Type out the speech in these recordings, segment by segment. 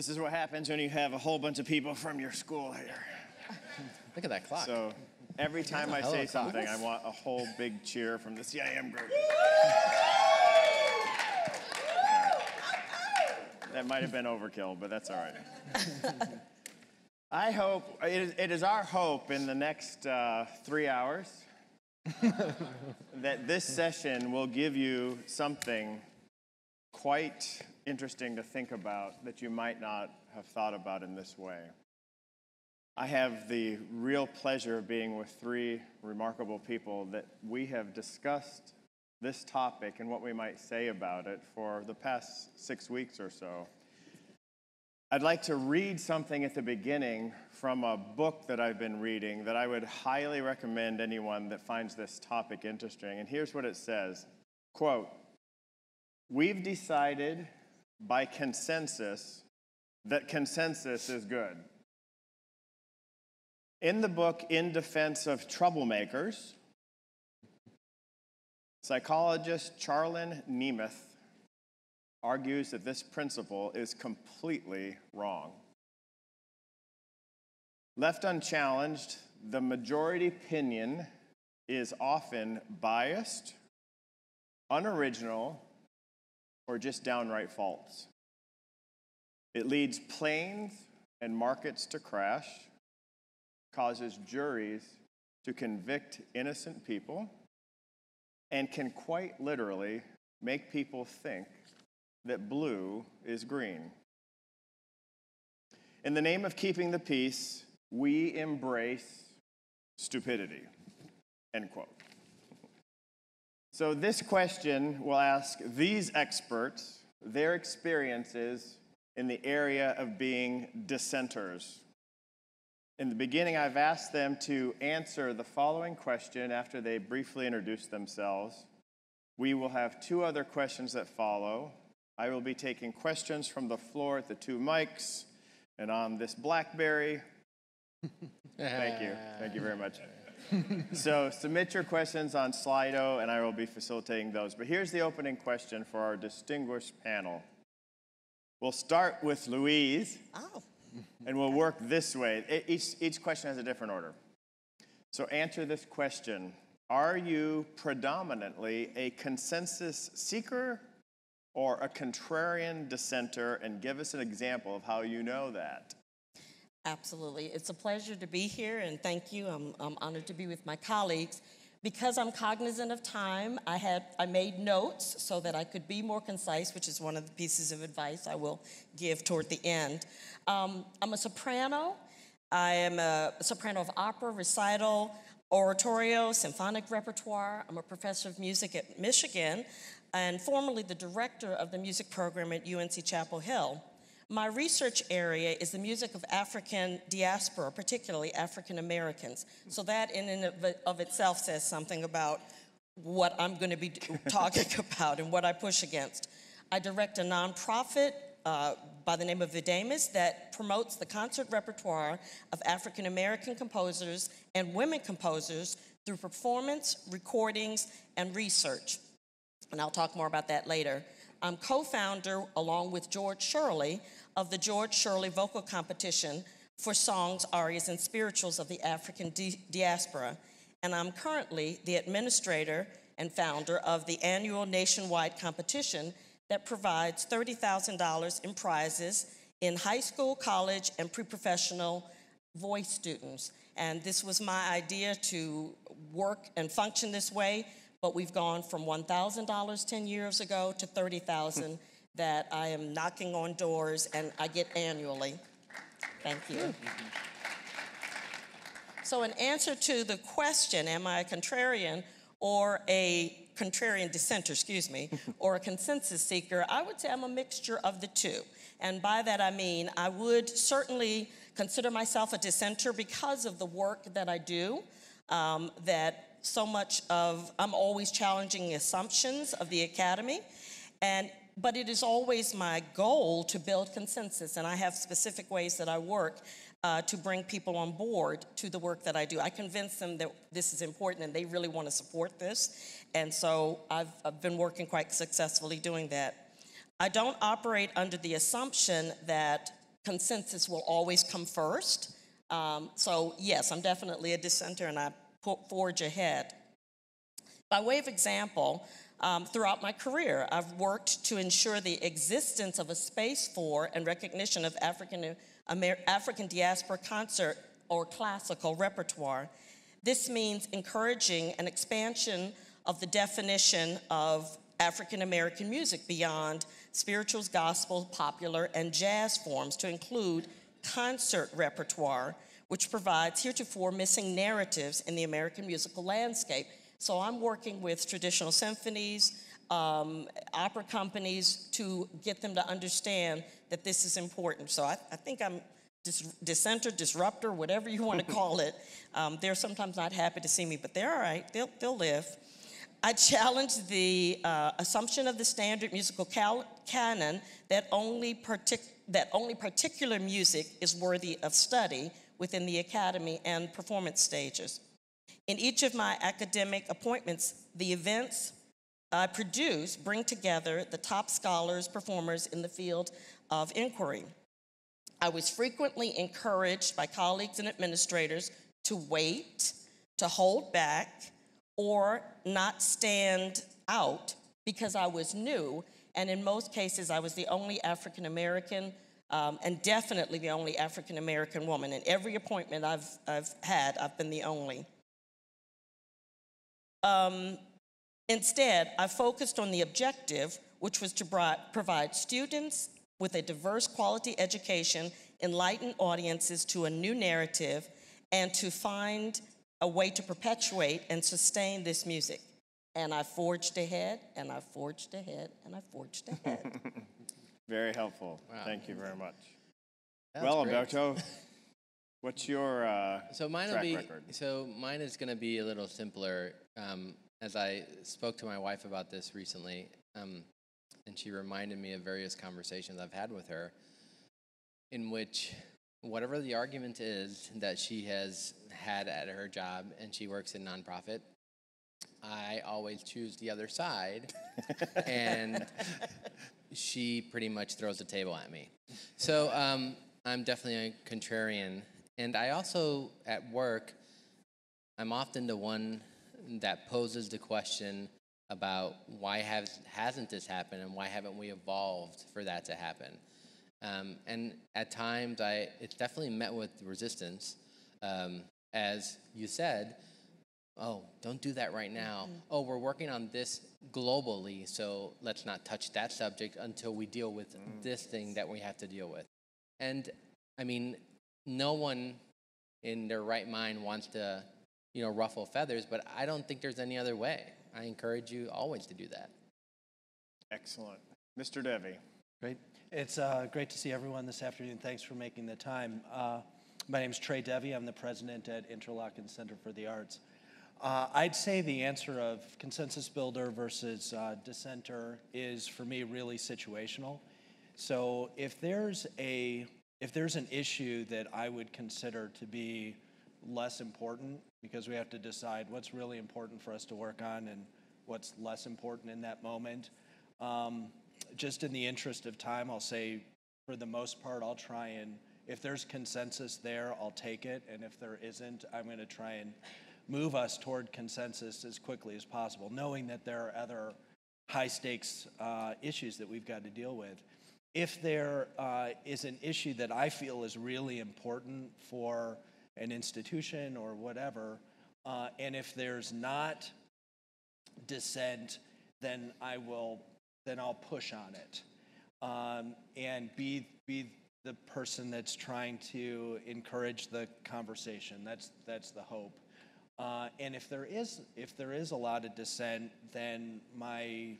This is what happens when you have a whole bunch of people from your school here. Look at that clock. So every time I say something, I want a whole big cheer from the CIM group. That might have been overkill, but that's all right. I hope, it is our hope in the next 3 hours that this session will give you something quite interesting to think about that you might not have thought about in this way. I have the real pleasure of being with three remarkable people that we have discussed this topic and what we might say about it for the past 6 weeks or so. I'd like to read something at the beginning from a book that I've been reading that I would highly recommend anyone that finds this topic interesting. And here's what it says, quote, "We've decided by consensus that consensus is good." In the book In Defense of Troublemakers, psychologist Charlene Nemeth argues that this principle is completely wrong. Left unchallenged, the majority opinion is often biased, unoriginal, or just downright false. It leads planes and markets to crash, causes juries to convict innocent people, and can quite literally make people think that blue is green. In the name of keeping the peace, we embrace stupidity, end quote. So this question will ask these experts their experiences in the area of being dissenters. In the beginning, I've asked them to answer the following question after they briefly introduce themselves. We will have two other questions that follow. I will be taking questions from the floor at the two mics and on this BlackBerry. Thank you. Thank you very much. So submit your questions on Slido, and I will be facilitating those. But here's the opening question for our distinguished panel. We'll start with Louise, and we'll work this way. Each question has a different order. So answer this question. Are you predominantly a consensus seeker or a contrarian dissenter? And give us an example of how you know that. Absolutely. It's a pleasure to be here, and thank you. I'm honored to be with my colleagues. Because I'm cognizant of time, I made notes so that I could be more concise, which is one of the pieces of advice I will give toward the end. I'm a soprano. I am a soprano of opera, recital, oratorio, symphonic repertoire. I'm a professor of music at Michigan and formerly the director of the music program at UNC Chapel Hill. My research area is the music of African diaspora, particularly African Americans. So that in and of itself says something about what I'm going to be talking about and what I push against. I direct a nonprofit by the name of Videmus that promotes the concert repertoire of African American composers and women composers through performance, recordings, and research. And I'll talk more about that later. I'm co-founder, along with George Shirley, of the George Shirley Vocal Competition for songs, arias, and spirituals of the African diaspora. And I'm currently the administrator and founder of the annual nationwide competition that provides $30,000 in prizes in high school, college, and pre-professional voice students. And this was my idea to work and function this way, but we've gone from $1,000 10 years ago to $30,000 that I am knocking on doors and I get annually. Thank you. So in answer to the question, am I a contrarian or a contrarian dissenter, or a consensus seeker, I would say I'm a mixture of the two. And by that I mean I would certainly consider myself a dissenter because of the work that I do, that so much of, I'm always challenging assumptions of the academy, but it is always my goal to build consensus, and I have specific ways that I work to bring people on board to the work that I do. I convince them that this is important and they really want to support this, and so I've been working quite successfully doing that. I don't operate under the assumption that consensus will always come first. So yes, I'm definitely a dissenter, and I forge ahead. By way of example, throughout my career, I've worked to ensure the existence of a space for and recognition of African diaspora concert or classical repertoire. This means encouraging an expansion of the definition of African American music beyond spirituals, gospel, popular, and jazz forms to include concert repertoire, which provides heretofore missing narratives in the American musical landscape. So I'm working with traditional symphonies, opera companies to get them to understand that this is important. So I think I'm dissenter, disruptor, whatever you want to call it. They're sometimes not happy to see me, but they're all right. They'll live. I challenge the assumption of the standard musical canon that only particular music is worthy of study within the academy and performance stages. In each of my academic appointments, the events I produce bring together the top scholars, performers in the field of inquiry. I was frequently encouraged by colleagues and administrators to wait, to hold back, or not stand out because I was new, and in most cases I was the only African American and definitely the only African American woman. In every appointment I've had, I've been the only. Instead, I focused on the objective, which was to provide students with a diverse quality education, enlighten audiences to a new narrative, and to find a way to perpetuate and sustain this music. And I forged ahead, and I forged ahead, and I forged ahead. Very helpful. Wow. Thank you very much. That's well, great. Alberto, what's your track record? So mine is going to be a little simpler. As I spoke to my wife about this recently, and she reminded me of various conversations I've had with her, in which whatever the argument is that she has had at her job, and she works in nonprofit, I always choose the other side, and she pretty much throws the table at me. So I'm definitely a contrarian. And I also, at work, I'm often the one that poses the question about why hasn't this happened, and why haven't we evolved for that to happen? And at times, it's definitely met with resistance. As you said, oh, don't do that right now. Mm-hmm. Oh, we're working on this globally, so let's not touch that subject until we deal with this thing that we have to deal with. And, I mean, no one in their right mind wants to, ruffle feathers, but I don't think there's any other way. I encourage you always to do that. Excellent. Mr. Devey. Great. It's great to see everyone this afternoon. Thanks for making the time. My name is Trey Devey. I'm the president at Interlochen Center for the Arts. I'd say the answer of consensus builder versus dissenter is, for me, really situational. So if there's an issue that I would consider to be less important, because we have to decide what's really important for us to work on and what's less important in that moment, just in the interest of time, I'll say, for the most part, I'll try and, if there's consensus there, I'll take it, and if there isn't, I'm going to try and move us toward consensus as quickly as possible, knowing that there are other high-stakes issues that we've got to deal with. If there is an issue that I feel is really important for an institution or whatever, and if there's not dissent, then I'll push on it and be the person that's trying to encourage the conversation. That's the hope. And if there is a lot of dissent, then my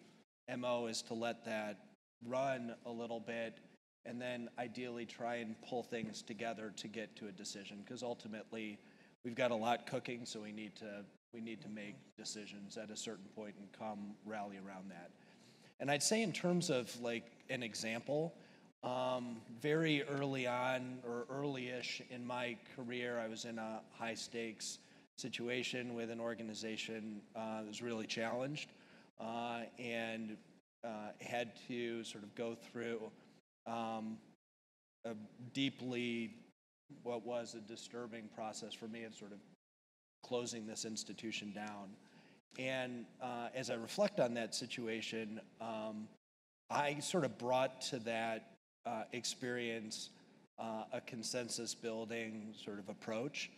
MO is to let that run a little bit, and then ideally try and pull things together to get to a decision. Because ultimately, we've got a lot cooking, so we need to make decisions at a certain point and come rally around that. And I'd say in terms of like an example, very early on or early-ish in my career, I was in a high-stakes situation with an organization that was really challenged and had to sort of go through a deeply, what was a disturbing process for me of sort of closing this institution down. And as I reflect on that situation, I sort of brought to that experience a consensus building sort of approach.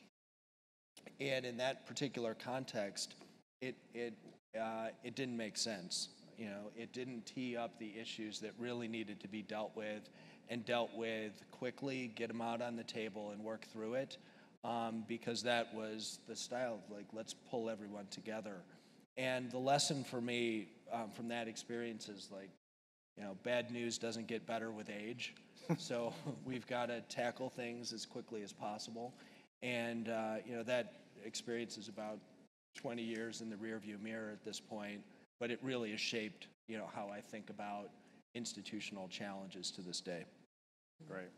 And in that particular context, it didn't make sense. You know, it didn't tee up the issues that really needed to be dealt with quickly, get them out on the table and work through it, because that was the style of, like, let's pull everyone together. And the lesson for me from that experience is, like, you know, bad news doesn't get better with age. So we've got to tackle things as quickly as possible. And, you know, that experience is about 20 years in the rearview mirror at this point, but it really has shaped, you know, how I think about institutional challenges to this day. Great.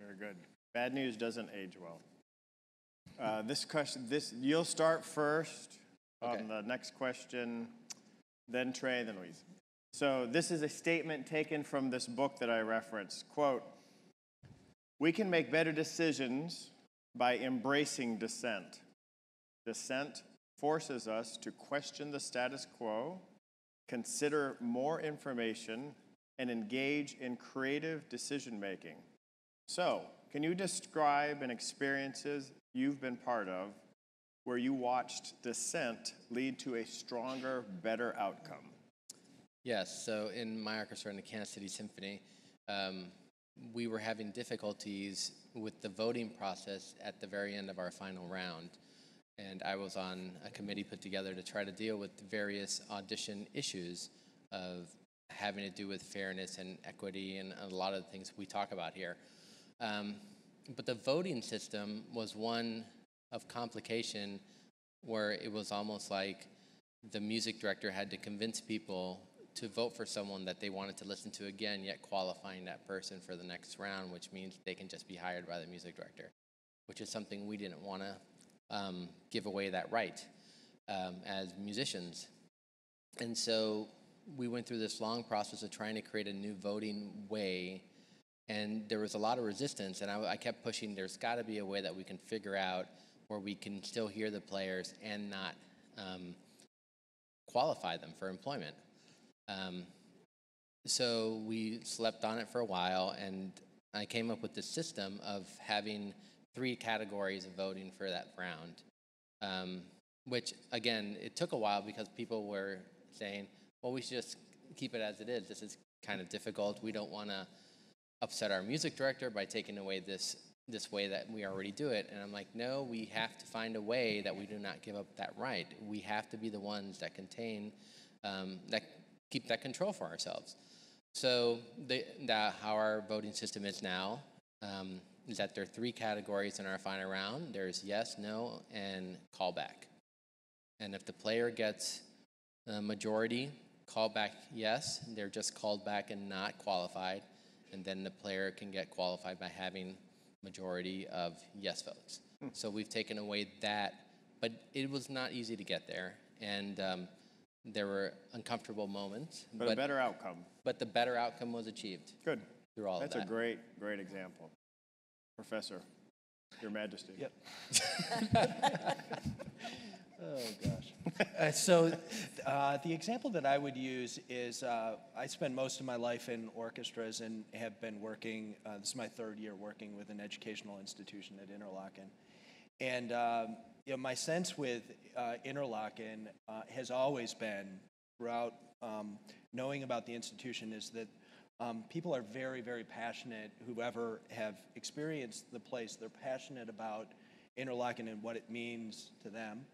Very good. Bad news doesn't age well. This question, you'll start first on the next question, then Trey, then Louise. So this is a statement taken from this book that I referenced. Quote, "We can make better decisions by embracing dissent. Dissent forces us to question the status quo, consider more information, and engage in creative decision-making." So, can you describe an experiences you've been part of where you watched dissent lead to a stronger, better outcome? Yes, so in my orchestra in the Kansas City Symphony, we were having difficulties with the voting process at the very end of our final round. And I was on a committee put together to try to deal with various audition issues of having to do with fairness and equity and a lot of the things we talk about here. But the voting system was one of complication where it was almost like the music director had to convince people to vote for someone that they wanted to listen to again, yet qualifying that person for the next round, which means they can just be hired by the music director, which is something we didn't want to give away that right as musicians. And so we went through this long process of trying to create a new voting way, and there was a lot of resistance, and I kept pushing, there's got to be a way that we can figure out where we can still hear the players and not qualify them for employment. So we slept on it for a while, and I came up with this system of having 3 categories of voting for that round, which, again, it took a while because people were saying, well, we should just keep it as it is. This is kind of difficult. We don't want to upset our music director by taking away this way that we already do it. And I'm like, no, we have to find a way that we do not give up that right. We have to be the ones that that keep that control for ourselves. So how our voting system is now is that there are 3 categories in our final round. There's yes, no, and callback. And if the player gets a majority, callback yes, they're just called back and not qualified. And then the player can get qualified by having majority of yes votes. So we've taken away that, but it was not easy to get there. And there were uncomfortable moments. But a better outcome. But the better outcome was achieved. Good. Through all of that. That's a great, great example. Professor, Your Majesty. Yep. Oh, gosh. So the example that I would use is I spent most of my life in orchestras and have been working, this is my 3rd year working with an educational institution at Interlochen. And you know, my sense with Interlochen has always been, throughout knowing about the institution, is that people are very, very passionate. Whoever have experienced the place, they're passionate about Interlochen and what it means to them.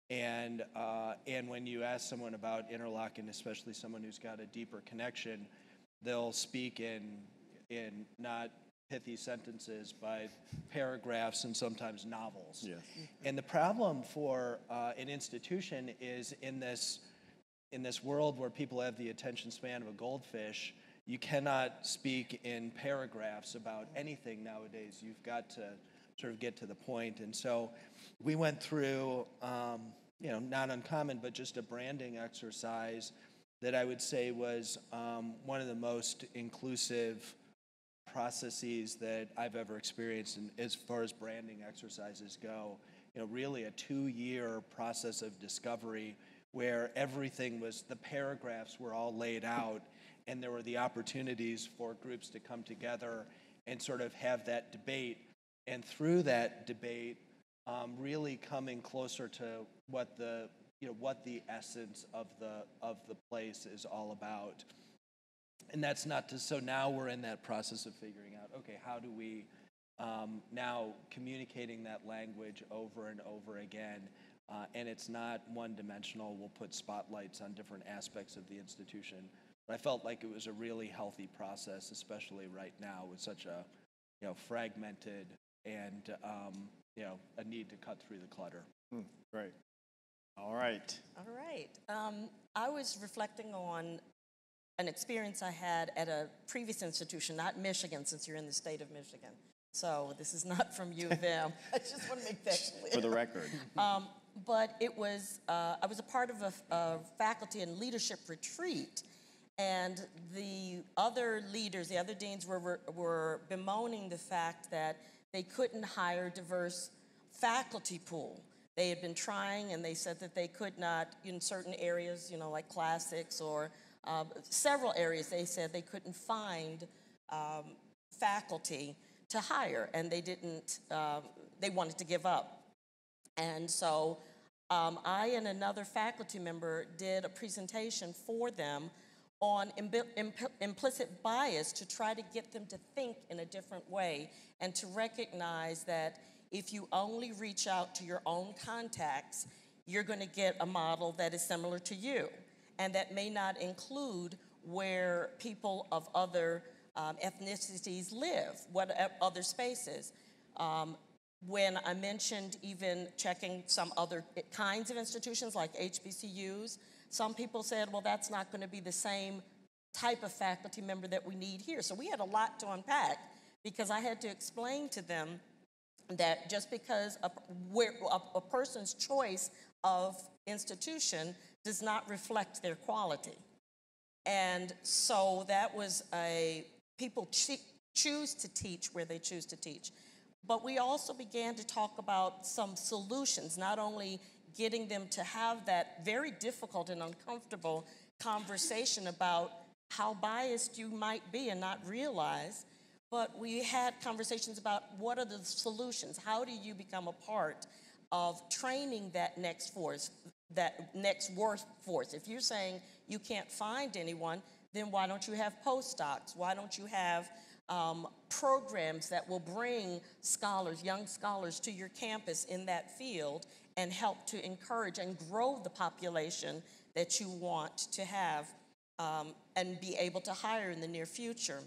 And when you ask someone about Interlochen, especially someone who's got a deeper connection, they'll speak in not pithy sentences, but paragraphs and sometimes novels. Yes. And the problem for an institution is in this world where people have the attention span of a goldfish, you cannot speak in paragraphs about anything nowadays. You've got to sort of get to the point. And so we went through, not uncommon, but just a branding exercise that I would say was one of the most inclusive processes that I've ever experienced, and as far as branding exercises go, really a 2-year process of discovery where everything was, the paragraphs were all laid out, and there were the opportunities for groups to come together and sort of have that debate, and through that debate, really coming closer to what the essence of the place is all about. And that's not to, so now we're in that process of figuring out, okay, how do we now communicating that language over and over again, and it's not one-dimensional. We'll put spotlights on different aspects of the institution. But I felt like it was a really healthy process, especially right now with such a fragmented and a need to cut through the clutter. Great. All right. All right. I was reflecting on an experience I had at a previous institution, not Michigan, since you're in the state of Michigan. So this is not from U of M. I just want to make that clear. For the record. But it was, I was a part of a faculty and leadership retreat, and the other leaders, the other deans were bemoaning the fact that they couldn't hire diverse faculty pool. They had been trying, and they said that they could not, in certain areas, like classics or several areas, they said they couldn't find faculty to hire, and they didn't, they wanted to give up. And so I and another faculty member did a presentation for them on implicit bias to try to get them to think in a different way and to recognize that if you only reach out to your own contacts, you're going to get a model that is similar to you, and that may not include where people of other ethnicities live, what other spaces. When I mentioned even checking some other kinds of institutions like HBCUs, some people said, well, that's not going to be the same type of faculty member that we need here. So we had a lot to unpack because I had to explain to them that just because a person's choice of institution does not reflect their quality. And so that was people choose to teach where they choose to teach. But we also began to talk about some solutions, not only getting them to have that very difficult and uncomfortable conversation about how biased you might be and not realize, but we had conversations about what are the solutions? How do you become a part of training that next workforce? If you're saying you can't find anyone, then why don't you have postdocs? Why don't you have programs that will bring scholars, young scholars, to your campus in that field and help to encourage and grow the population that you want to have and be able to hire in the near future?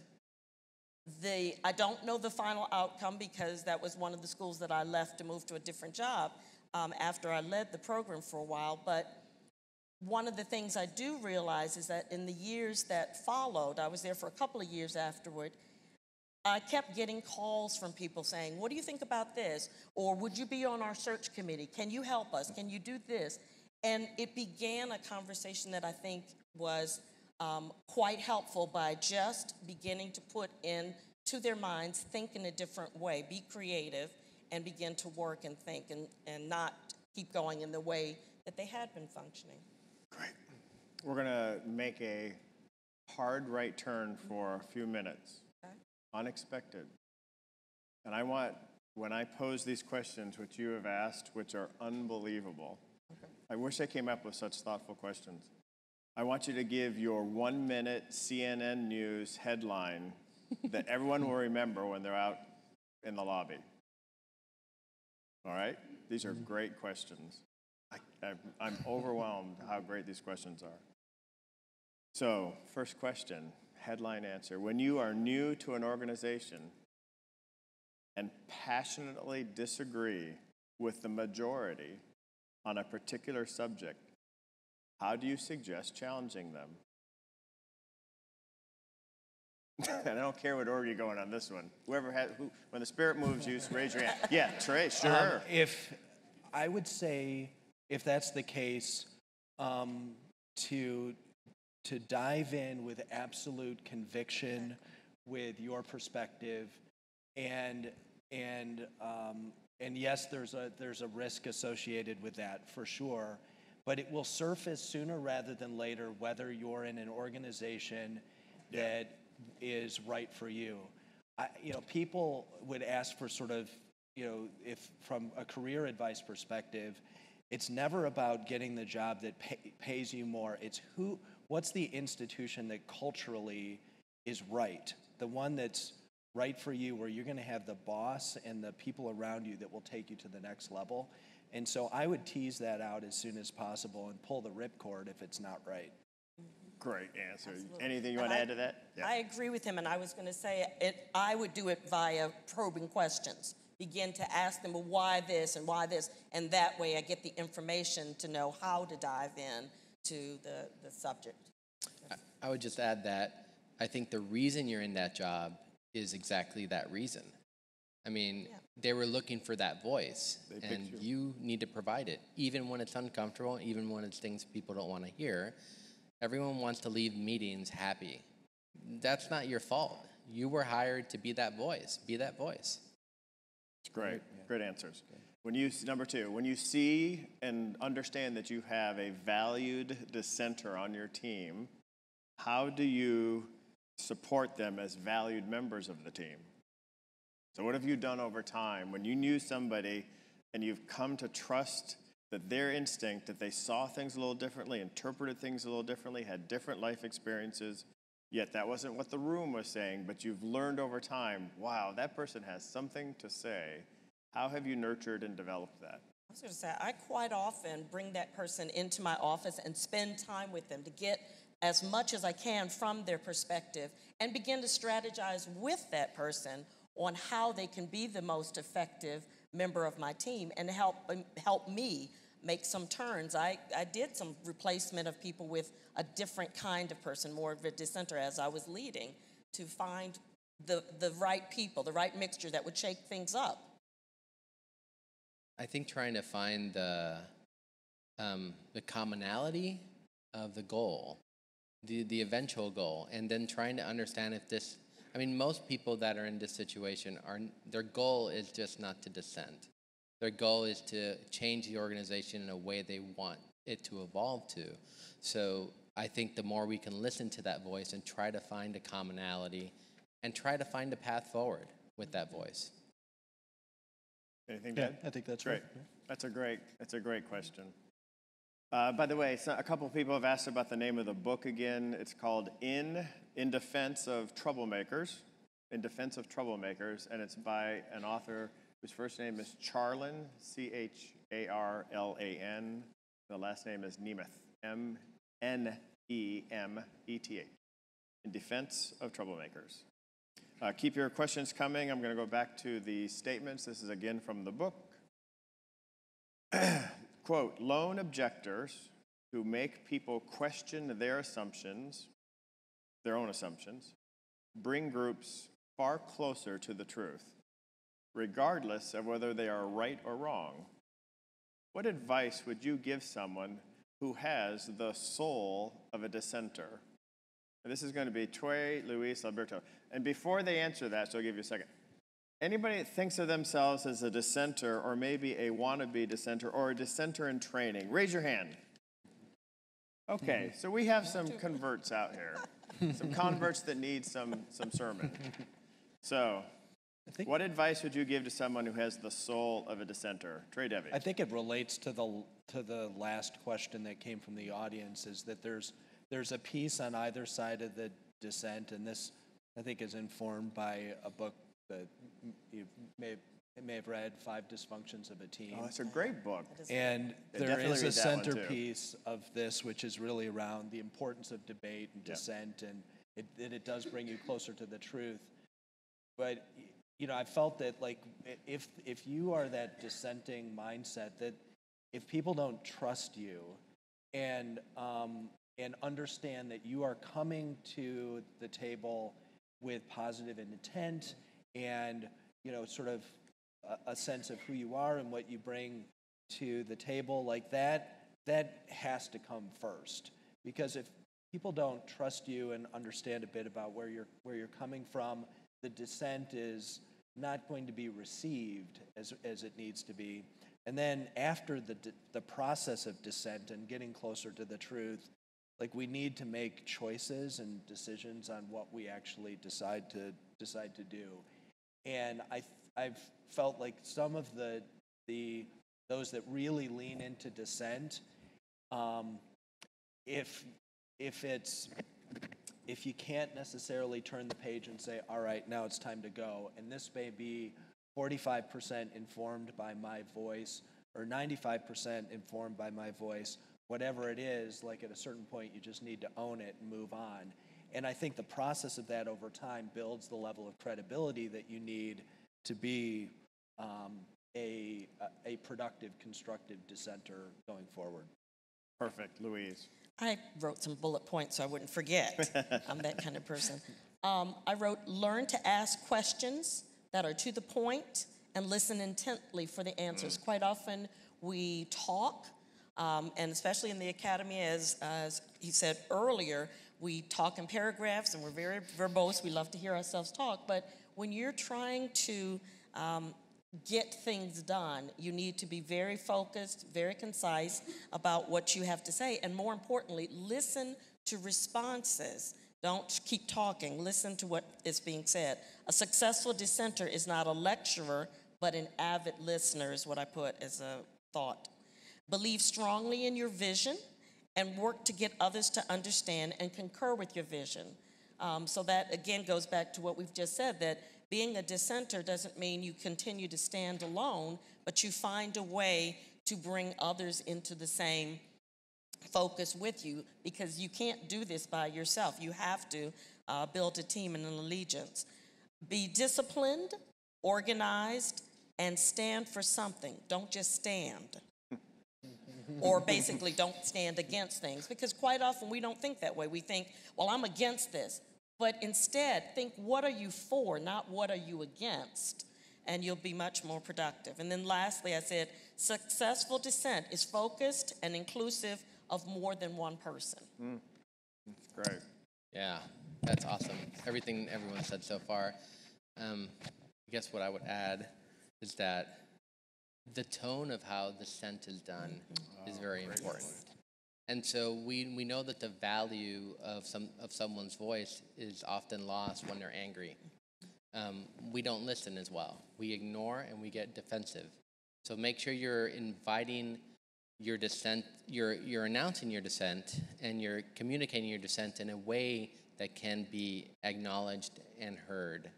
I don't know the final outcome because that was one of the schools that I left to move to a different job after I led the program for a while. But one of the things I do realize is that in the years that followed, I was there for a couple of years afterward, I kept getting calls from people saying, what do you think about this? Or would you be on our search committee? Can you help us? Can you do this? And it began a conversation that I think was quite helpful by just beginning to put into their minds, think in a different way, be creative, and begin to work and think and not keep going in the way that they had been functioning. Great. We're going to make a hard right turn for a few minutes. Okay. Unexpected. And I want, when I pose these questions, which you have asked, which are unbelievable, Okay. I wish I came up with such thoughtful questions. I want you to give your 1-minute CNN News headline that everyone will remember when they're out in the lobby. All right? These are great questions. I'm overwhelmed how great these questions are. So, first question, headline answer. When you are new to an organization and passionately disagree with the majority on a particular subject, how do you suggest challenging them? And I don't care what order you're going on this one. When the spirit moves you, raise your hand. Yeah, Trey, sure. I would say, if that's the case, to dive in with absolute conviction with your perspective, and yes, there's a risk associated with that for sure, but it will surface sooner rather than later whether you're in an organization that is right for you. People would ask for sort of, if from a career advice perspective, it's never about getting the job that pays you more. It's what's the institution that culturally is right, the one that's right for you, where you're going to have the boss and the people around you that will take you to the next level. And so I would tease that out as soon as possible and pull the ripcord if it's not right. Great answer. Absolutely. Anything you want to add to that? I agree with him, and I was going to say I would do it via probing questions. Begin to ask them, well, why this and why this? And that way I get the information to know how to dive in to the subject. I would just add that I think the reason you're in that job is exactly that reason. I mean, they were looking for that voice, and you need to provide it, even when it's uncomfortable, even when it's things people don't want to hear. Everyone wants to leave meetings happy. That's not your fault. You were hired to be that voice. Be that voice. Great. Great answers. Number two, when you see and understand that you have a valued dissenter on your team, how do you support them as valued members of the team? So what have you done over time when you knew somebody and you've come to trust that their instinct, that they saw things a little differently, interpreted things a little differently, had different life experiences, yet that wasn't what the room was saying, but you've learned over time, wow, that person has something to say. How have you nurtured and developed that? I was going to say, I quite often bring that person into my office and spend time with them to get as much as I can from their perspective and begin to strategize with that person on how they can be the most effective member of my team and help me make some turns. I did some replacement of people with a different kind of person, more of a dissenter as I was leading, to find the right people, the right mixture that would shake things up. I think trying to find the commonality of the goal, the eventual goal, and then trying to understand if this, most people that are in this situation, their goal is just not to dissent. Their goal is to change the organization in a way they want it to evolve to. So I think the more we can listen to that voice and try to find a commonality and try to find a path forward with that voice. Anything to add? I think that's great. Right. That's a great question. By the way, a couple of people have asked about the name of the book again. It's called In Defense of Troublemakers. In Defense of Troublemakers, and it's by an author whose first name is Charlan, Charlan. The last name is Nemeth, Mnemeth. In Defense of Troublemakers. Keep your questions coming. I'm going to go back to the statements. This is again from the book. Quote, lone objectors who make people question their own assumptions, bring groups far closer to the truth, regardless of whether they are right or wrong. What advice would you give someone who has the soul of a dissenter? And this is going to be Trey, Louise, Alberto. And before they answer that, so I'll give you a second. Anybody that thinks of themselves as a dissenter or maybe a wannabe dissenter or a dissenter in training, raise your hand. Okay, so we have some converts out here, some converts that need some sermon. So, what advice would you give to someone who has the soul of a dissenter? Trey, Devey. I think it relates to the last question that came from the audience, is that there's a piece on either side of the dissent, and this, I think, is informed by a book that you may have read, 5 Dysfunctions of a Team. Oh, it's a great book. And Yeah, there definitely is read a that one, too. centerpiece of this, which is really around the importance of debate and dissent, and it does bring you closer to the truth. But I felt that, like, if you are that dissenting mindset, that if people don't trust you and understand that you are coming to the table with positive intent and sort of a sense of who you are and what you bring to the table, like that has to come first. Because if people don't trust you and understand a bit about where you're coming from, the dissent is not going to be received as it needs to be. And then after the process of dissent and getting closer to the truth, like, we need to make choices and decisions on what we actually decide to do. And I've felt like some of those that really lean into dissent, if you can't necessarily turn the page and say, all right, now it's time to go, and this may be 45% informed by my voice or 95% informed by my voice, whatever it is, like, at a certain point you just need to own it and move on. And I think the process of that over time builds the level of credibility that you need to be a productive, constructive dissenter going forward. Perfect. Louise. I wrote some bullet points so I wouldn't forget. I'm that kind of person. I wrote, learn to ask questions that are to the point and listen intently for the answers. Quite often we talk, and especially in the academy, as he said earlier, we talk in paragraphs and we're very verbose. We love to hear ourselves talk. But when you're trying to get things done, you need to be very focused, very concise about what you have to say. And more importantly, listen to responses. Don't keep talking. Listen to what is being said. A successful dissenter is not a lecturer, but an avid listener is what I put as a thought. Believe strongly in your vision and work to get others to understand and concur with your vision. So that, again, goes back to what we've just said, that being a dissenter doesn't mean you continue to stand alone, but you find a way to bring others into the same focus with you, because you can't do this by yourself. You have to build a team and an allegiance. Be disciplined, organized, and stand for something. Don't just stand. Or basically don't stand against things, because quite often we don't think that way. We think, well, I'm against this. But instead, think, what are you for, not what are you against? And you'll be much more productive. And then lastly, I said, successful dissent is focused and inclusive of more than one person. That's great. Yeah, that's awesome. Everything everyone said so far. I guess what I would add is that the tone of how the dissent is done is very important. And so we know that the value of someone's voice is often lost when they're angry. We don't listen as well. We ignore and we get defensive. So make sure you're inviting your dissent, you're announcing your dissent, and you're communicating your dissent in a way that can be acknowledged and heard.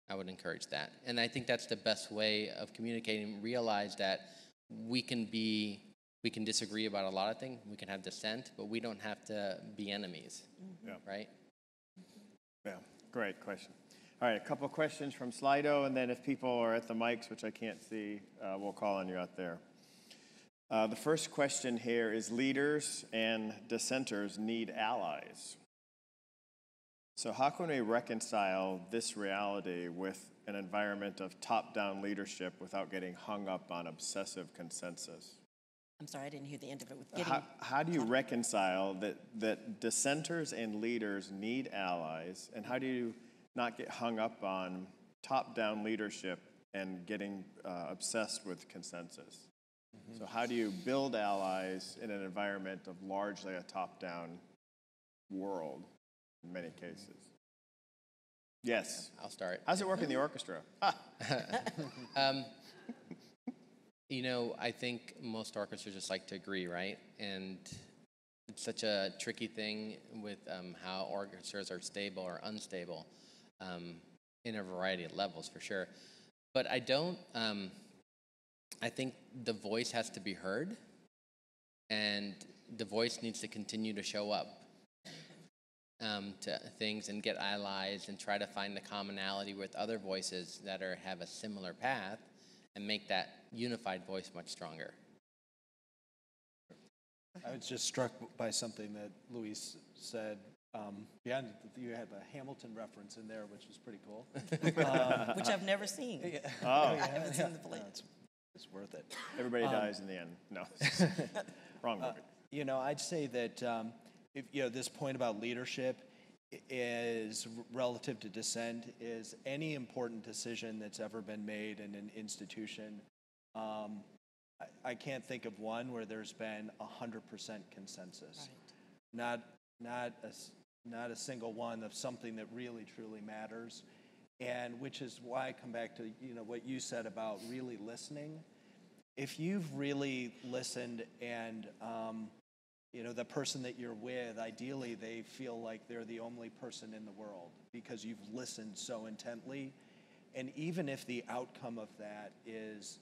I would encourage that. And I think that's the best way of communicating. Realize that we can disagree about a lot of things. We can have dissent, but we don't have to be enemies, right? Yeah, great question. All right, a couple of questions from Slido, and then if people are at the mics, which I can't see, we'll call on you out there. The first question here is, leaders and dissenters need allies. So how can we reconcile this reality with an environment of top-down leadership without getting hung up on obsessive consensus? I'm sorry, I didn't hear the end of it. How do you reconcile that dissenters and leaders need allies, and how do you not get hung up on top-down leadership and getting obsessed with consensus? So how do you build allies in an environment of largely a top-down world in many cases? Yes. I'll start. How's it work in the orchestra? I think most orchestras just like to agree, right? And it's such a tricky thing with how orchestras are stable or unstable in a variety of levels, for sure. But I think the voice has to be heard, and the voice needs to continue to show up to things and get allies and try to find the commonality with other voices that have a similar path and make that unified voice much stronger. I was just struck by something that Louise said. Beyond, you had a Hamilton reference in there, which was pretty cool. Which I've never seen. Oh, I haven't seen the play. No, it's worth it. Everybody dies in the end. No, wrong movie. I'd say that if this point about leadership is relative to dissent, is any important decision that's ever been made in an institution. I can't think of one where there's been 100% consensus. Right. Not a single one of something that really truly matters, and which is why I come back to what you said about really listening. If you've really listened and the person that you're with, ideally they feel like they're the only person in the world because you've listened so intently. And even if the outcome of that is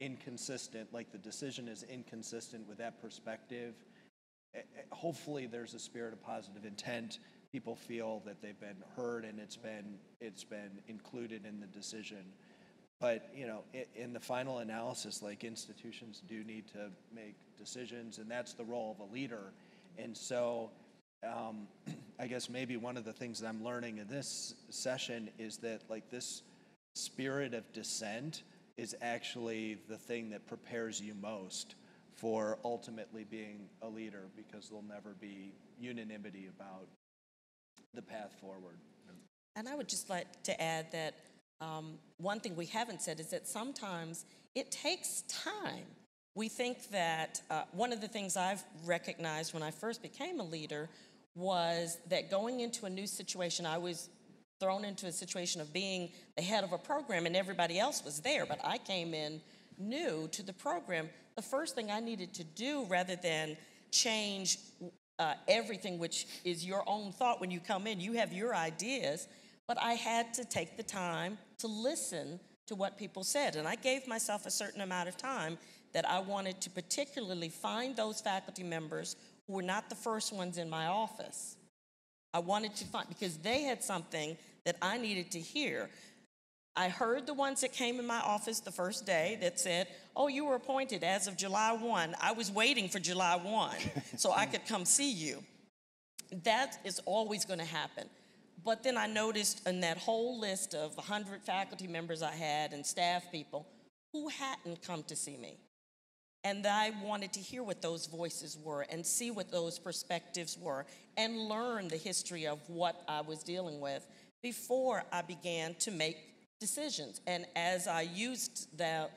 inconsistent, like the decision is inconsistent with that perspective, hopefully there's a spirit of positive intent. People feel that they've been heard and it's been included in the decision. But in the final analysis, like, institutions do need to make decisions, and that's the role of a leader. And so I guess maybe one of the things that I'm learning in this session is that, like, this spirit of dissent is actually the thing that prepares you most for ultimately being a leader, because there'll never be unanimity about the path forward. And I would just like to add that one thing we haven't said is that sometimes it takes time. We think that one of the things I've recognized when I first became a leader was that going into a new situation, I was thrown into a situation of being the head of a program and everybody else was there, but I came in new to the program. The first thing I needed to do, rather than change everything, which is your own thought when you come in, you have your ideas, but I had to take the time to listen to what people said. And I gave myself a certain amount of time that I wanted to particularly find those faculty members who were not the first ones in my office. I wanted to find, because they had something that I needed to hear. I heard the ones that came in my office the first day that said, oh, you were appointed as of July 1. I was waiting for July 1 so I could come see you. That is always going to happen. But then I noticed in that whole list of 100 faculty members I had and staff people who hadn't come to see me. And I wanted to hear what those voices were and see what those perspectives were and learn the history of what I was dealing with before I began to make decisions. And as I used the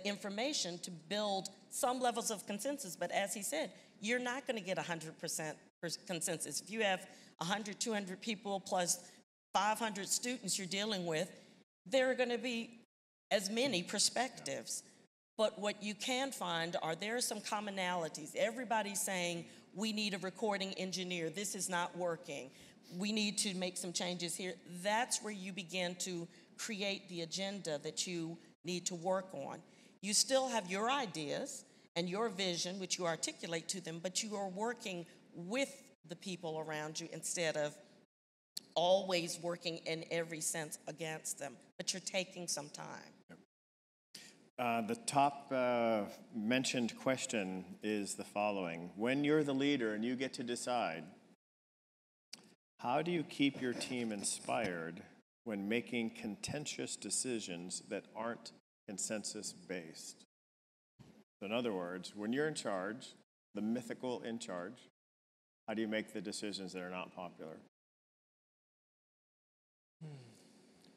information to build some levels of consensus, but as he said, you're not going to get 100% consensus. If you have 100, 200 people plus 500 students you're dealing with, there are going to be as many perspectives. But what you can find there are some commonalities. Everybody's saying, we need a recording engineer. This is not working. We need to make some changes here. That's where you begin to create the agenda that you need to work on. You still have your ideas and your vision, which you articulate to them, but you are working with the people around you instead of always working in every sense against them. But you're taking some time. The top mentioned question is the following. When you're the leader and you get to decide, how do you keep your team inspired when making contentious decisions that aren't consensus-based? So in other words, when you're in charge, the mythical in charge, how do you make the decisions that are not popular?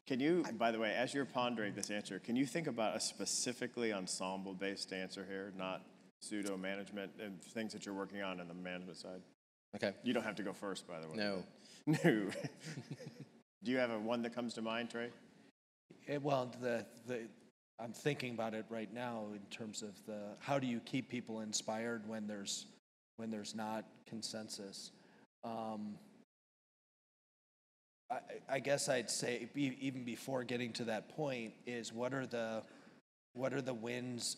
Can you, by the way, as you're pondering this answer, can you think about a specifically ensemble-based answer here, not pseudo-management and things that you're working on the management side? Okay. You don't have to go first, by the way. No. No. Do you have one that comes to mind, Trey? Well, I'm thinking about it right now in terms of how do you keep people inspired when there's not consensus. I guess I'd say even before getting to that point is what are the wins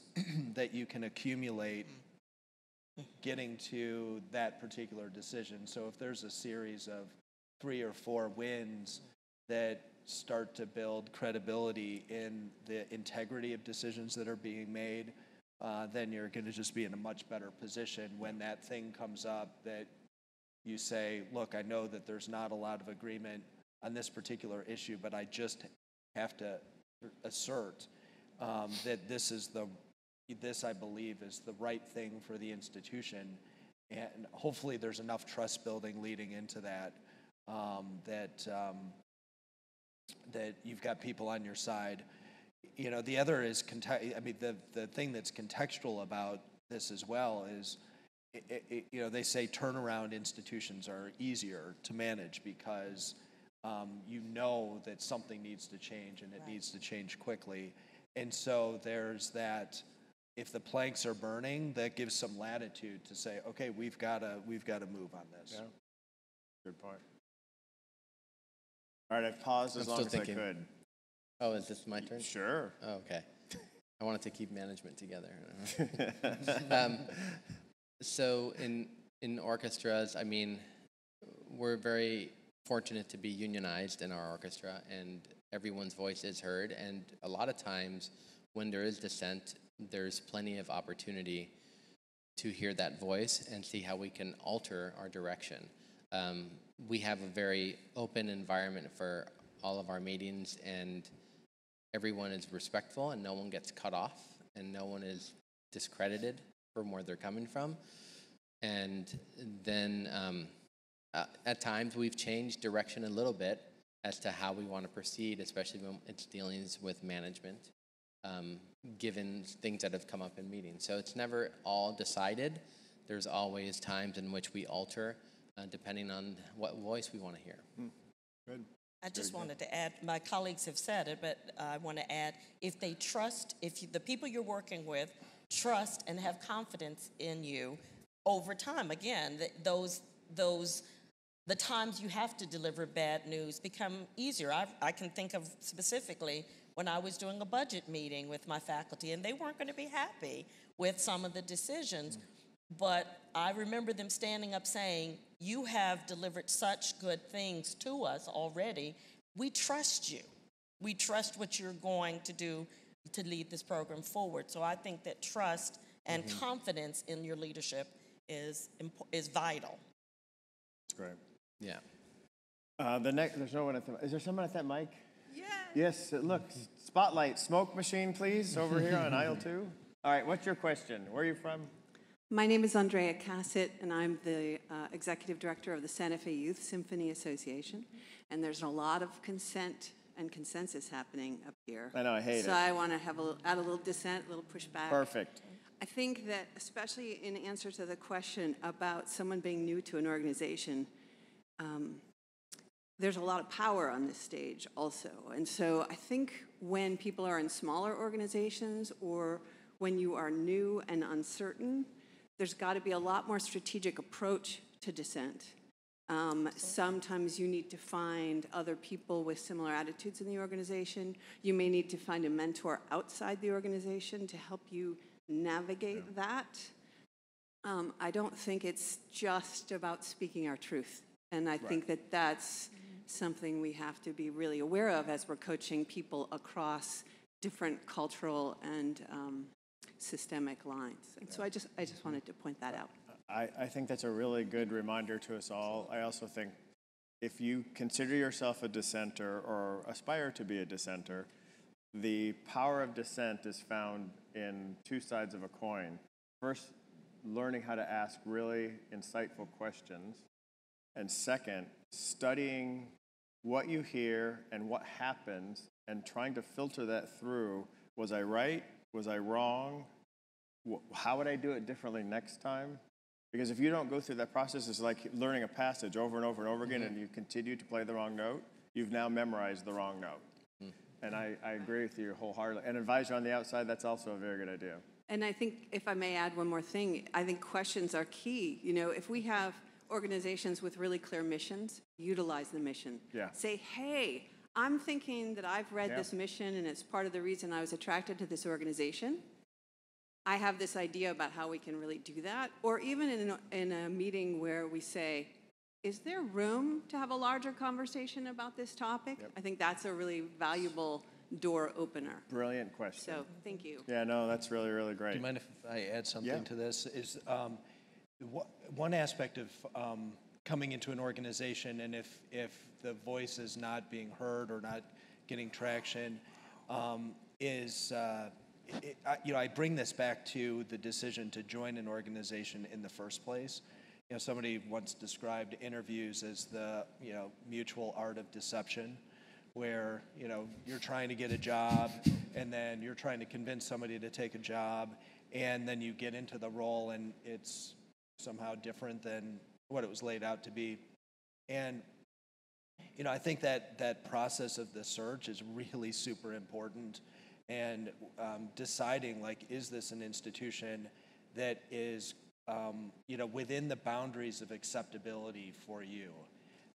that you can accumulate getting to that particular decision. So if there's a series of 3 or 4 wins that start to build credibility in the integrity of decisions that are being made, then you're going to just be in a much better position when that thing comes up that you say, look, I know that there's not a lot of agreement on this particular issue, but I just have to assert that this I believe is the right thing for the institution, and hopefully there's enough trust building leading into that, that you've got people on your side. You know, the other is, the thing that's contextual about this as well is, you know, they say turnaround institutions are easier to manage because you know that something needs to change and it needs to change quickly. And so there's that, if the planks are burning, that gives some latitude to say, okay, we've got to move on this. Yeah. Good point. All right, I've paused as long as I could. Oh, is this my turn? Sure. Oh, okay. I wanted to keep management together. So in orchestras, I mean, we're very fortunate to be unionized in our orchestra, and everyone's voice is heard. And a lot of times, when there is dissent, there's plenty of opportunity to hear that voice and see how we can alter our direction. We have a very open environment for all of our meetings, and everyone is respectful, and no one gets cut off, and no one is discredited from where they're coming from. And then at times we've changed direction a little bit as to how we want to proceed, especially when it's dealings with management, given things that have come up in meetings. So it's never all decided. There's always times in which we alter, depending on what voice we want to hear. Good. I just wanted to add, my colleagues have said it, but I want to add, if they trust, the people you're working with trust and have confidence in you over time, again, the times you have to deliver bad news become easier. I can think of specifically when I was doing a budget meeting with my faculty, and they weren't going to be happy with some of the decisions. But I remember them standing up saying, you have delivered such good things to us already. We trust you. We trust what you're going to do to lead this program forward. So I think that trust and confidence in your leadership is vital. That's great. Yeah. There's no one is there someone at that mic? Yes, look, spotlight, smoke machine, please, over here on aisle 2. All right, what's your question? Where are you from? My name is Andrea Cassett, and I'm the executive director of the Santa Fe Youth Symphony Association. And there's a lot of consent and consensus happening up here. I know, I hate it. So I want to add a little dissent, a little pushback. Perfect. I think that, especially in answer to the question about someone being new to an organization, there's a lot of power on this stage also. And so I think when people are in smaller organizations or when you are new and uncertain, there's got to be a lot more strategic approach to dissent. Sometimes you need to find other people with similar attitudes in the organization. You may need to find a mentor outside the organization to help you navigate that. I don't think it's just about speaking our truth. And I think that that's something we have to be really aware of as we're coaching people across different cultural and systemic lines. And so I just wanted to point that out. I think that's a really good reminder to us all. I also think if you consider yourself a dissenter or aspire to be a dissenter, the power of dissent is found in two sides of a coin. First, learning how to ask really insightful questions. And second, studying what you hear and what happens and trying to filter that through. Was I right? Was I wrong? How would I do it differently next time? Because if you don't go through that process, it's like learning a passage over and over and over again, and you continue to play the wrong note. You've now memorized the wrong note. And I agree with you wholeheartedly. And advisor on the outside, that's also a very good idea. And I think, if I may add one more thing, I think questions are key. You know, if we have organizations with really clear missions, utilize the mission. Yeah. Say, hey, I'm thinking that I've read this mission and it's part of the reason I was attracted to this organization. I have this idea about how we can really do that. Or even in a meeting where we say, is there room to have a larger conversation about this topic? I think that's a really valuable door opener. Brilliant question. So thank you. Yeah, no, that's really, really great. Do you mind if I add something to this? Is one aspect of coming into an organization, and if the voice is not being heard or not getting traction, I bring this back to the decision to join an organization in the first place. somebody once described interviews as the, mutual art of deception, where, you're trying to get a job and then you're trying to convince somebody to take a job, and then you get into the role and it's somehow different than what it was laid out to be. And, I think that process of the search is really super important, and deciding, like, is this an institution that is within the boundaries of acceptability for you?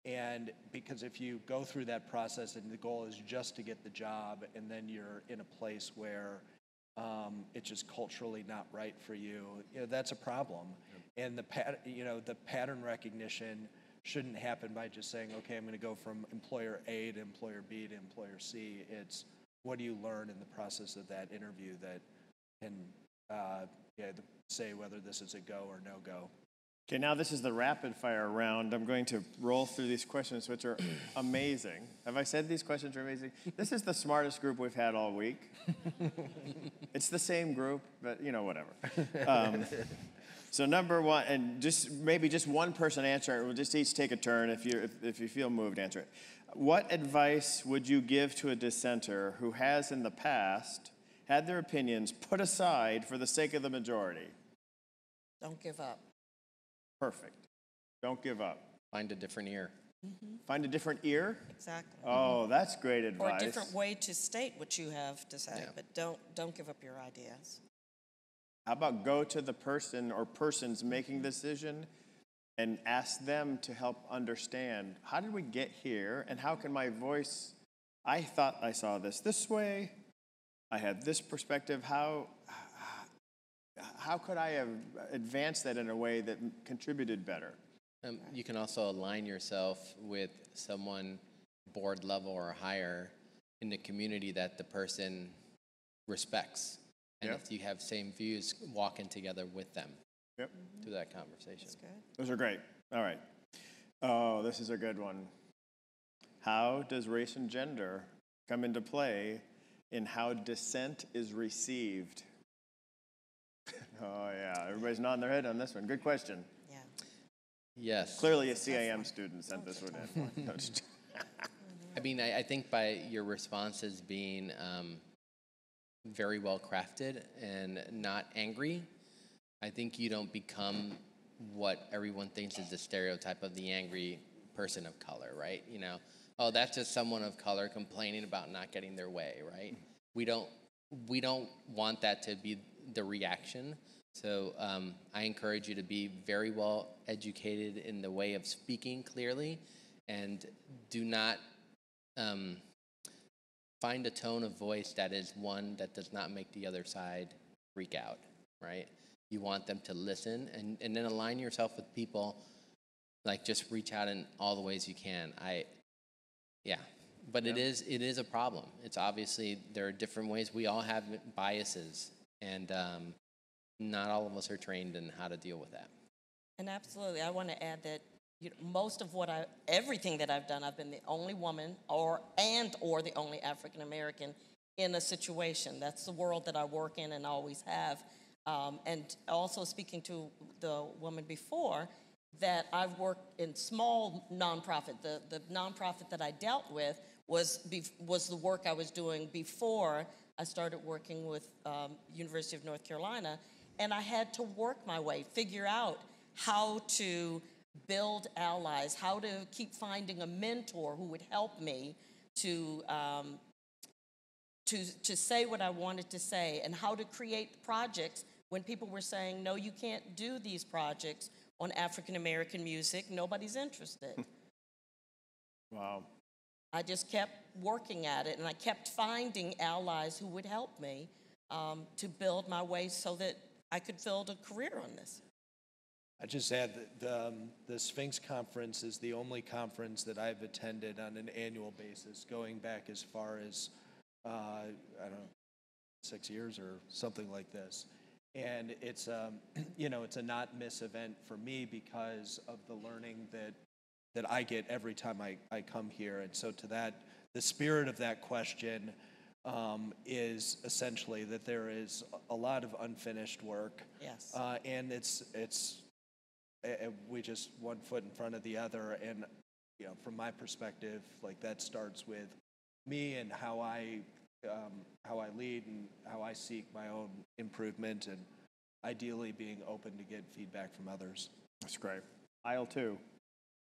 And because if you go through that process and the goal is just to get the job, and then you're in a place where it's just culturally not right for you, that's a problem. Yep. And the pattern recognition shouldn't happen by just saying, okay, I'm going to go from employer A to employer B to employer C. It's what do you learn in the process of that interview that can say whether this is a go or no go. Okay, now this is the rapid fire round. I'm going to roll through these questions, which are amazing. Have I said these questions are amazing? This is the smartest group we've had all week. It's the same group, but whatever. So number one, and maybe just one person answer it. We'll just each take a turn. If you feel moved, answer it. What advice would you give to a dissenter who has in the past had their opinions put aside for the sake of the majority? Don't give up. Perfect. Don't give up. Find a different ear. Mm-hmm. Find a different ear? Exactly. Oh, that's great advice. Or a different way to state what you have to say, but don't give up your ideas. How about go to the person or persons making the decision and ask them to help understand, how did we get here, and how can my voice, I thought I saw this way, I had this perspective, how could I have advanced that in a way that contributed better? You can also align yourself with someone board level or higher in the community that the person respects. And if you have same views, walking together with them through that conversation. That's good. Those are great. All right. Oh, this is a good one. How does race and gender come into play in how dissent is received? Oh, yeah. Everybody's nodding their head on this one. Good question. Yeah. Yes. Clearly a CIM student sent this one in. I mean, I think by your responses being very well crafted and not angry, I think you don't become what everyone thinks is the stereotype of the angry person of color, right? Oh, that's just someone of color complaining about not getting their way, right? We don't want that to be the reaction. So I encourage you to be very well educated in the way of speaking clearly, and do not find a tone of voice that is one that does not make the other side freak out, right? You want them to listen, and then align yourself with people, like just reach out in all the ways you can. But it is a problem. It's obviously, there are different ways. We all have biases, and not all of us are trained in how to deal with that. And absolutely, I want to add that most of everything that I've done, I've been the only woman or the only African American in a situation. That's the world that I work in and always have. And also speaking to the woman before, that I've worked in small nonprofit. The nonprofit that I dealt with was the work I was doing before I started working with University of North Carolina, and I had to work my way, figure out how to build allies, how to keep finding a mentor who would help me to say what I wanted to say, and how to create projects when people were saying, no, you can't do these projects on African American music, nobody's interested. Wow. I just kept working at it, and I kept finding allies who would help me to build my way so that I could build a career on this. I just add that the Sphinx Conference is the only conference that I've attended on an annual basis, going back as far as, 6 years or something like this. And it's, it's a not miss event for me because of the learning that I get every time I come here. And so to that, the spirit of that question is essentially that there is a lot of unfinished work. Yes. And it's we just one foot in front of the other. And from my perspective, like that starts with me and how I lead and how I seek my own improvement, and ideally being open to get feedback from others. That's great. Aisle 2.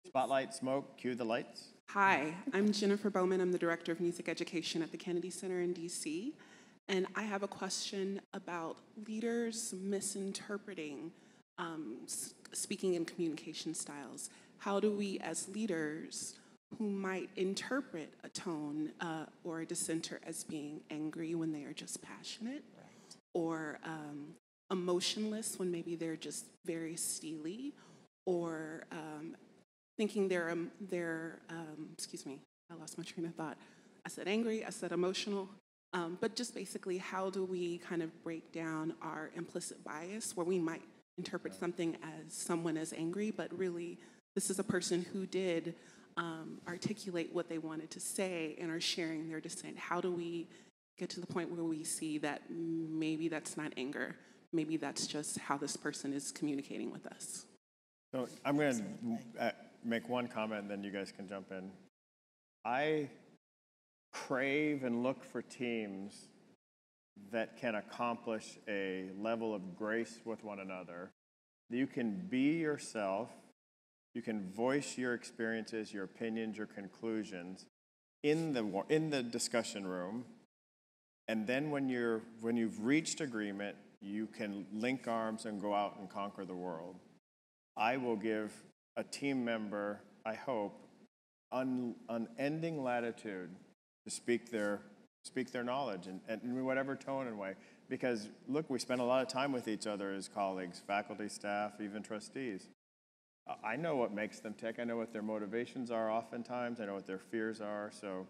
Spotlight, smoke, cue the lights. Hi, I'm Jennifer Bowman. I'm the Director of Music Education at the Kennedy Center in DC. And I have a question about leaders misinterpreting speaking and communication styles. How do we, as leaders who might interpret a tone or a dissenter as being angry when they are just passionate, or emotionless when maybe they're just very steely, or thinking excuse me, I lost my train of thought. I said angry, I said emotional, but just basically how do we kind of break down our implicit bias where we might interpret something as someone as angry, but really this is a person who did articulate what they wanted to say and are sharing their dissent. How do we get to the point where we see that maybe that's not anger, maybe that's just how this person is communicating with us? So I'm going to make one comment, and then you guys can jump in. I crave and look for teams that can accomplish a level of grace with one another. You can be yourself. You can voice your experiences, your opinions, your conclusions in the discussion room. And then when you've reached agreement, you can link arms and go out and conquer the world. I will give a team member, I hope, unending latitude to speak their knowledge and in whatever tone and way. Because, look, we spend a lot of time with each other as colleagues, faculty, staff, even trustees. I know what makes them tick. I know what their motivations are oftentimes. I know what their fears are. So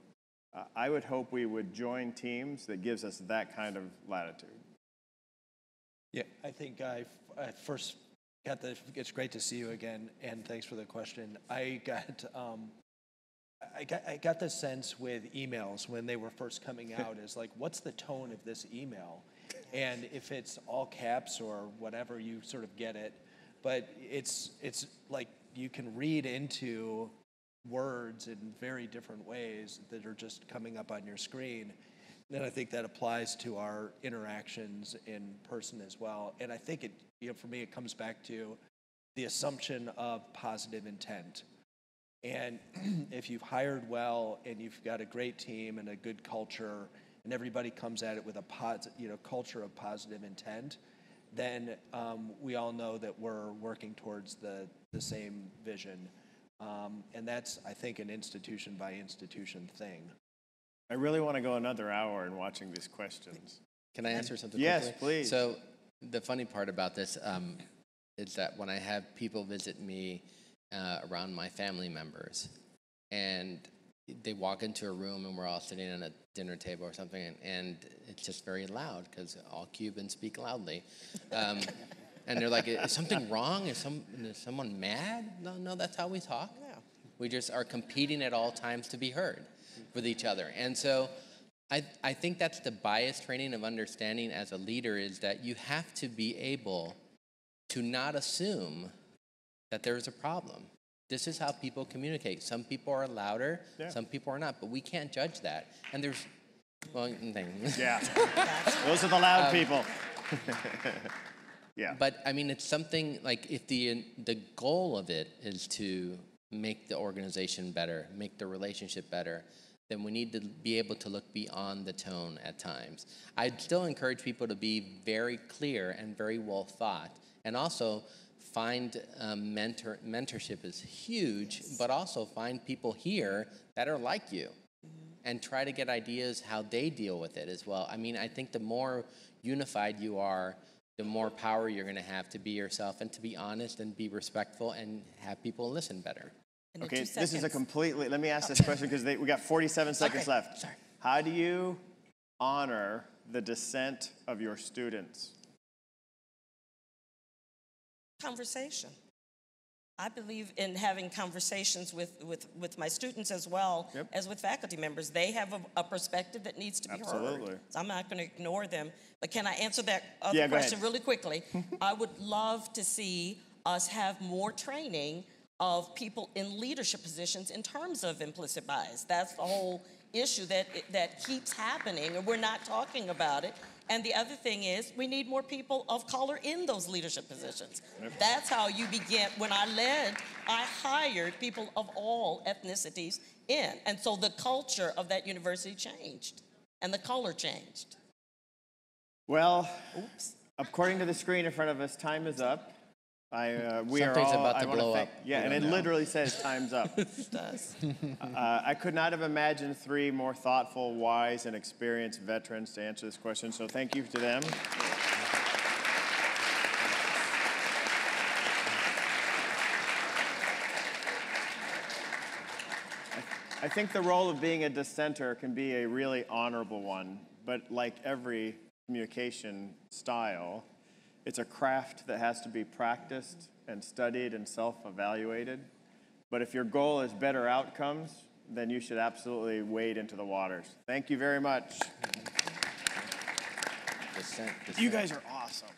I would hope we would join teams that gives us that kind of latitude. Yeah, I think I first got it's great to see you again, and thanks for the question. I got the sense with emails when they were first coming out is like, what's the tone of this email? And if it's all caps or whatever, you sort of get it. But it's like you can read into words in very different ways that are just coming up on your screen. And I think that applies to our interactions in person as well. And I think for me, it comes back to the assumption of positive intent. And if you've hired well and you've got a great team and a good culture, and everybody comes at it with a culture of positive intent, then we all know that we're working towards the same vision. And that's, I think, an institution by institution thing. I really want to go another hour in watching these questions. Can I answer something Yes, quickly? please. So the funny part about this is that when I have people visit me around my family members, and they walk into a room and we're all sitting at a dinner table or something, and it's just very loud because all Cubans speak loudly. And they're like, is something wrong? Is someone mad? No, that's how we talk. Yeah. We just are competing at all times to be heard with each other. And so I think that's the bias training of understanding as a leader, is that you have to be able to not assume that there's a problem. This is how people communicate. Some people are louder, some people are not, but we can't judge that. And there's, yeah, those are the loud people. Yeah. But I mean, it's something like, if the goal of it is to make the organization better, make the relationship better, then we need to be able to look beyond the tone at times. I'd still encourage people to be very clear and very well thought, and also find mentorship is huge, but also find people here that are like you, and try to get ideas how they deal with it as well. I mean, I think the more unified you are, the more power you're going to have to be yourself and to be honest and be respectful and have people listen better. Okay, this is a completely, let me ask this question because we got 47 seconds left. Sorry. How do you honor the dissent of your students? Conversation. I believe in having conversations with my students as well as with faculty members. They have a perspective that needs to be heard. So I'm not going to ignore them. But can I answer that other question really quickly? I would love to see us have more training of people in leadership positions in terms of implicit bias. That's the whole issue that keeps happening, and we're not talking about it. And the other thing is, we need more people of color in those leadership positions. That's how you begin. When I led, I hired people of all ethnicities in. And so the culture of that university changed, and the color changed. Well, according to the screen in front of us, time is up. We are Something's all, about I to wanna blow thank- up. Yeah, We and it don't know. literally says time's up. It does. I could not have imagined three more thoughtful, wise, and experienced veterans to answer this question, so thank you to them. I think the role of being a dissenter can be a really honorable one, but like every communication style, it's a craft that has to be practiced and studied and self-evaluated. But if your goal is better outcomes, then you should absolutely wade into the waters. Thank you very much. Dissent. You guys are awesome.